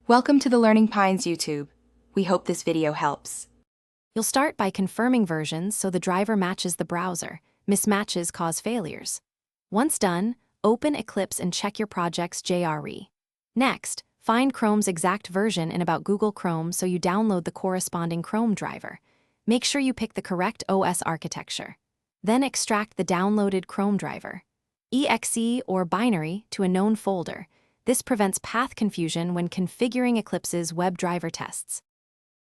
Welcome to the Learning Pines YouTube. We hope this video helps. You'll start by confirming versions so the driver matches the browser. Mismatches cause failures. Once done, open Eclipse and check your project's JRE. Next, find Chrome's exact version in About Google Chrome so you download the corresponding Chromedriver. Make sure you pick the correct OS architecture. Then extract the downloaded Chromedriver, exe or binary, to a known folder. This prevents path confusion when configuring Eclipse's WebDriver tests.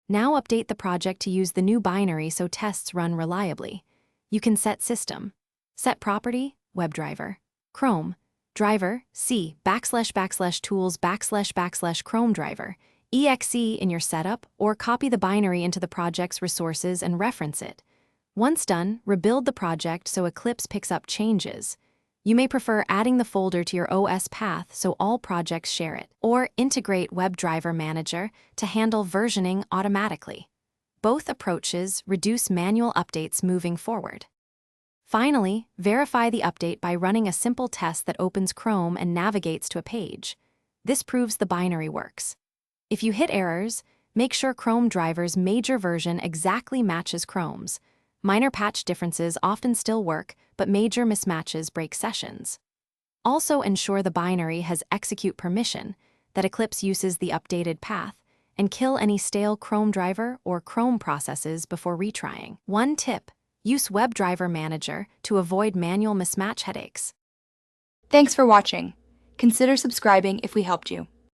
Now update the project to use the new binary so tests run reliably. You can set system, set property, WebDriver, Chrome, driver, C //tools / Chromedriver, exe in your setup, or copy the binary into the project's resources and reference it. Once done, rebuild the project so Eclipse picks up changes. You may prefer adding the folder to your OS path so all projects share it, or integrate WebDriver Manager to handle versioning automatically. Both approaches reduce manual updates moving forward. Finally, verify the update by running a simple test that opens Chrome and navigates to a page. This proves the binary works. If you hit errors, make sure Chromedriver's major version exactly matches Chrome's. Minor patch differences often still work, but major mismatches break sessions. Also ensure the binary has execute permission, that Eclipse uses the updated path, and kill any stale Chromedriver or Chrome processes before retrying. One tip: use WebDriver Manager to avoid manual mismatch headaches. Thanks for watching. Consider subscribing if we helped you.